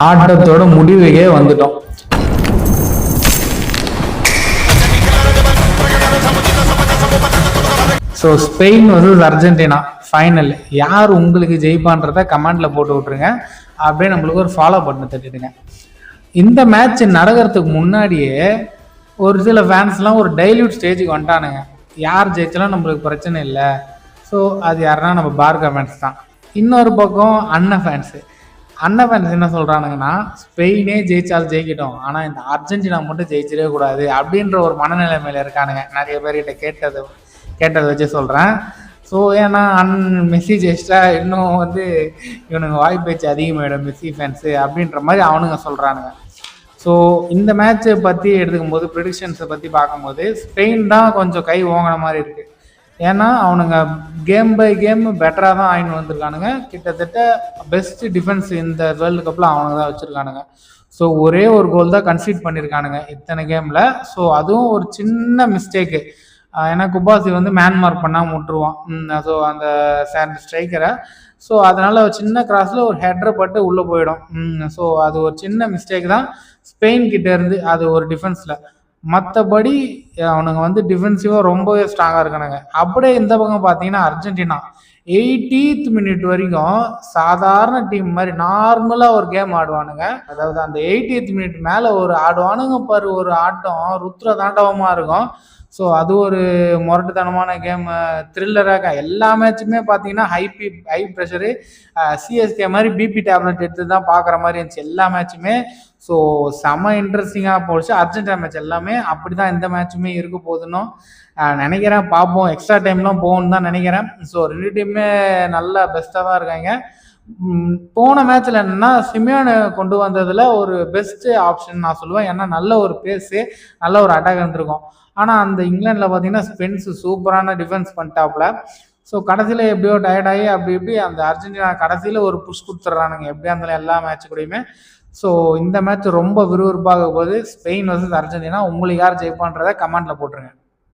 ஆட்டத்தோட முடிவுக்கே வந்துட்டோம். So Spain versus Argentina final யார் உங்களுக்கு ஜெயிப்பான்றத கமெண்ட்ல போட்டு விட்ருங்க. அப்படியே நம்மளுக்கு ஒரு ஃபாலோ பண்ண தட்டிடுங்க. இந்த மேட்ச் நடக்கிறதுக்கு முன்னாடியே ஒரு சில ஃபேன்ஸ்லாம் ஒரு டைல்யூட் ஸ்டேஜுக்கு வந்துட்டானுங்க. யார் ஜெயிச்சாலும் நம்மளுக்கு பிரச்சனை இல்லை. ஸோ அது யாருன்னா நம்ம பார்கா ஃபேன்ஸ் தான். இன்னொரு பக்கம் அண்ணன் ஃபேன்ஸு என்ன சொல்கிறானுங்கன்னா, ஸ்பெயினே ஜெயிச்சாலும் ஜெயிக்கட்டும், ஆனால் இந்த அர்ஜென்டினா மட்டும் ஜெயிச்சிடவே கூடாது அப்படின்ற ஒரு மனநிலைமையில் இருக்கானுங்க. நிறைய பேர்கிட்ட கேட்டதை வச்சு சொல்கிறேன். ஸோ ஏன்னா மெஸ்ஸி ஜெயிச்சிட்டா இன்னும் இவனுங்க வாய் பேச்சு அதிகமாகிடும் மெஸ்ஸி ஃபேன்ஸு அப்படின்ற மாதிரி அவனுங்க சொல்கிறானுங்க. ஸோ இந்த மேட்ச்சை பற்றி எடுத்துக்கும் போது ப்ரிடிக்ஷன்ஸை பற்றி பார்க்கும்போது ஸ்பெயின் தான் கொஞ்சம் கை ஓங்கின மாதிரி இருக்குது. ஏன்னா அவனுங்க கேம் பை கேம் பெட்டராக தான் ஆயின்னு வந்திருக்கானுங்க. கிட்டத்தட்ட பெஸ்ட் டிஃபென்ஸ் இந்த வேர்ல்டு கப்பில் அவனுங்க தான் வச்சுருக்கானுங்க. ஸோ ஒரே ஒரு கோல் தான் கன்சீட் பண்ணியிருக்கானுங்க இத்தனை கேமில். ஸோ அதுவும் ஒரு சின்ன மிஸ்டேக்கு. ஏன்னா குபாசி மேன் மார்க் பண்ணாமல் விட்டுருவான். ஸோ அந்த ஸ்ட்ரைக்கரை. ஸோ அதனால் சின்ன கிராஸில் ஒரு ஹெட்ரை பட்டு உள்ளே போயிடும். ஸோ அது ஒரு சின்ன மிஸ்டேக் தான் ஸ்பெயின் கிட்டேருந்து, அது ஒரு டிஃபென்ஸில். மற்றபடி அவனுங்க டிஃபென்சிவாக ரொம்பவே ஸ்ட்ராங்காக இருக்கானுங்க. அப்படியே இந்த பக்கம் பார்த்தீங்கன்னா அர்ஜென்டினா 80th மினிட் வரைக்கும் சாதாரண டீம் மாதிரி நார்மலாக ஒரு கேம் ஆடுவானுங்க. அதாவது அந்த 80th மினிட் மேலே ஒரு ஆடுவானுங்க பாரு, ஒரு ஆட்டம் ருத்ர தாண்டவமாக இருக்கும். ஸோ அது ஒரு முரட்டுத்தனமான கேம், த்ரில்லராக. எல்லா மேட்சுமே பார்த்தீங்கன்னா ஹை ப்ரெஷரு, சிஎஸ்கே மாதிரி பிபி டேப்லெட் எடுத்து தான் பார்க்குற மாதிரி இருந்துச்சு எல்லா மேட்சுமே. ஸோ செம இன்ட்ரெஸ்டிங்காக போச்சு. அர்ஜென்டினா மேட்ச் எல்லாமே அப்படி தான் இந்த மேட்சுமே இருக்க போகுதுன்னு நினைக்கிறேன். பார்ப்போம், எக்ஸ்ட்ரா டைம்லாம் போகணுன்னு தான் நினைக்கிறேன். ஸோ ரெண்டு டீமுமே நல்லா பெஸ்ட்டாக தான் இருக்காங்க. போன மேட்ச்சில் என்னென்னா சிமியோனை கொண்டு வந்ததில் ஒரு பெஸ்ட்டு ஆப்ஷன் நான் சொல்லுவேன். ஏன்னா நல்ல ஒரு பேஸு, நல்ல ஒரு அட்டாக் இருந்திருக்கும். ஆனால் அந்த இங்கிலாண்டில் பார்த்தீங்கன்னா ஸ்பென்ஸு சூப்பரான டிஃபென்ஸ் பண்ணிட்டாப்புல. ஸோ கடைசியில் எப்படியோ டயர்டாகி அப்படி இப்படி அந்த அர்ஜென்டினா கடைசியில் ஒரு புஷ் கொடுத்துட்றானுங்க எப்படியா இருந்தாலும் எல்லா மேட்ச் கூடயுமே. ஸோ இந்த மேட்ச் ரொம்ப விறுவிறுப்பாக போகுது. Spain versus Argentina. உங்களுக்கு யார் ஜெயிப்பான்றதை கமெண்ட்டில் போட்டுருங்க.